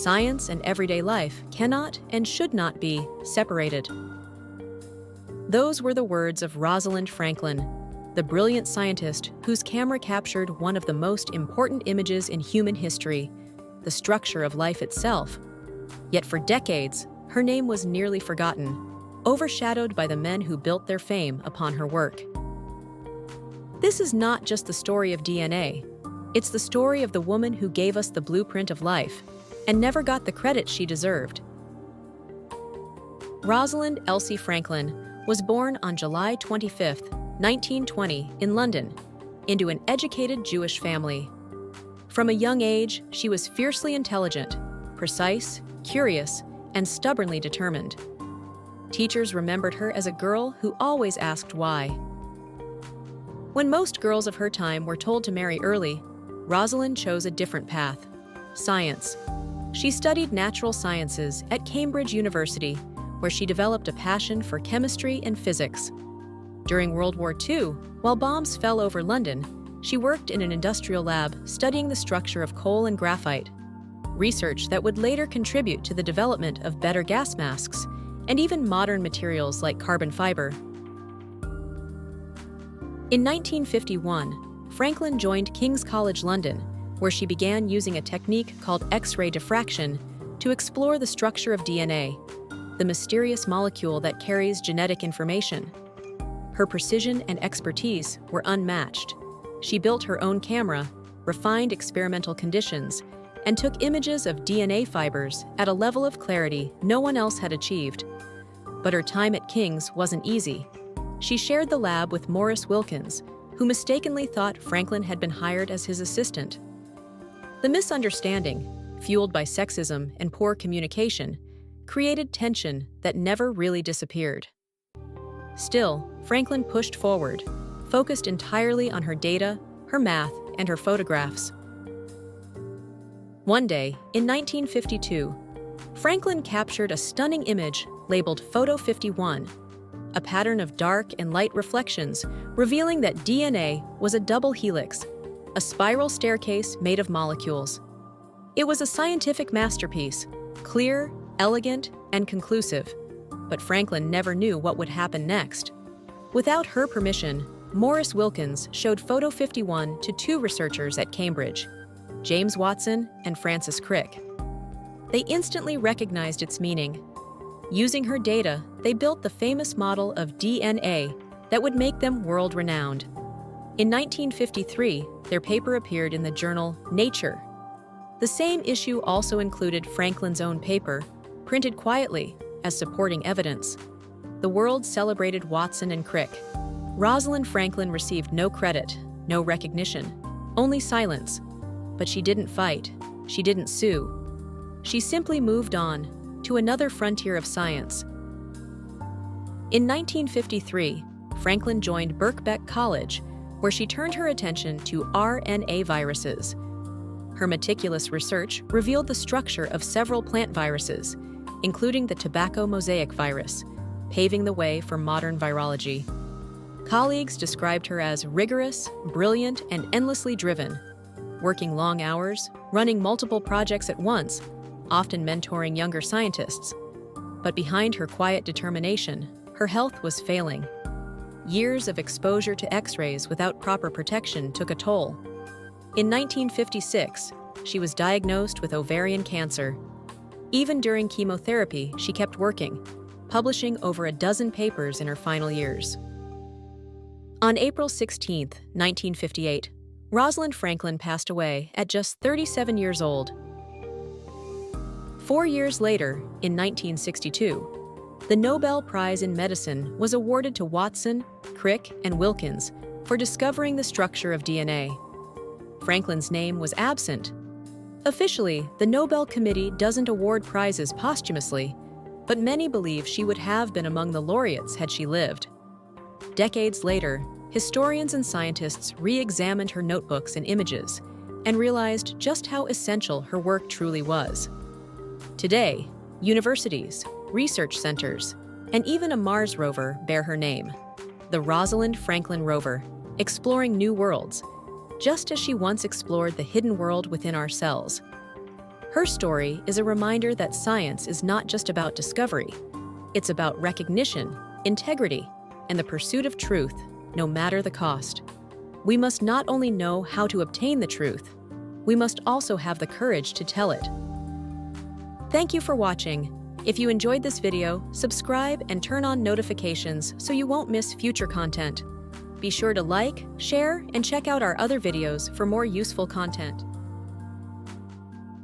Science and everyday life cannot and should not be separated. Those were the words of Rosalind Franklin, the brilliant scientist whose camera captured one of the most important images in human history, the structure of life itself. Yet for decades, her name was nearly forgotten, overshadowed by the men who built their fame upon her work. This is not just the story of DNA. It's the story of the woman who gave us the blueprint of life and never got the credit she deserved. Rosalind Elsie Franklin was born on July 25, 1920, in London, into an educated Jewish family. From a young age, she was fiercely intelligent, precise, curious, and stubbornly determined. Teachers remembered her as a girl who always asked why. When most girls of her time were told to marry early, Rosalind chose a different path: science. She studied natural sciences at Cambridge University, where she developed a passion for chemistry and physics. During World War II, while bombs fell over London, she worked in an industrial lab studying the structure of coal and graphite, research that would later contribute to the development of better gas masks and even modern materials like carbon fiber. In 1951, Franklin joined King's College London, where she began using a technique called X-ray diffraction to explore the structure of DNA, the mysterious molecule that carries genetic information. Her precision and expertise were unmatched. She built her own camera, refined experimental conditions, and took images of DNA fibers at a level of clarity no one else had achieved. But her time at King's wasn't easy. She shared the lab with Maurice Wilkins, who mistakenly thought Franklin had been hired as his assistant. The misunderstanding, fueled by sexism and poor communication, created tension that never really disappeared. Still, Franklin pushed forward, focused entirely on her data, her math, and her photographs. One day, in 1952, Franklin captured a stunning image labeled Photo 51, a pattern of dark and light reflections revealing that DNA was a double helix, a spiral staircase made of molecules. It was a scientific masterpiece, clear, elegant, and conclusive. But Franklin never knew what would happen next. Without her permission, Maurice Wilkins showed Photo 51 to two researchers at Cambridge, James Watson and Francis Crick. They instantly recognized its meaning. Using her data, they built the famous model of DNA that would make them world-renowned. In 1953, their paper appeared in the journal Nature. The same issue also included Franklin's own paper, printed quietly, as supporting evidence. The world celebrated Watson and Crick. Rosalind Franklin received no credit, no recognition, only silence. But she didn't fight. She didn't sue. She simply moved on to another frontier of science. In 1953, Franklin joined Birkbeck College, where she turned her attention to RNA viruses. Her meticulous research revealed the structure of several plant viruses, including the tobacco mosaic virus, paving the way for modern virology. Colleagues described her as rigorous, brilliant, and endlessly driven, working long hours, running multiple projects at once, often mentoring younger scientists. But behind her quiet determination, her health was failing. Years of exposure to X-rays without proper protection took a toll. In 1956, she was diagnosed with ovarian cancer. Even during chemotherapy, she kept working, publishing over a dozen papers in her final years. On April 16, 1958, Rosalind Franklin passed away at just 37 years old. 4 years later, in 1962, the Nobel Prize in Medicine was awarded to Watson, Crick, and Wilkins for discovering the structure of DNA. Franklin's name was absent. Officially, the Nobel Committee doesn't award prizes posthumously, but many believe she would have been among the laureates had she lived. Decades later, historians and scientists re-examined her notebooks and images and realized just how essential her work truly was. Today, universities, research centers, and even a Mars rover bear her name, the Rosalind Franklin rover, exploring new worlds, just as she once explored the hidden world within our cells. Her story is a reminder that science is not just about discovery. It's about recognition, integrity, and the pursuit of truth, no matter the cost. We must not only know how to obtain the truth, we must also have the courage to tell it. Thank you for watching. If you enjoyed this video, subscribe and turn on notifications so you won't miss future content. Be sure to like, share, and check out our other videos for more useful content.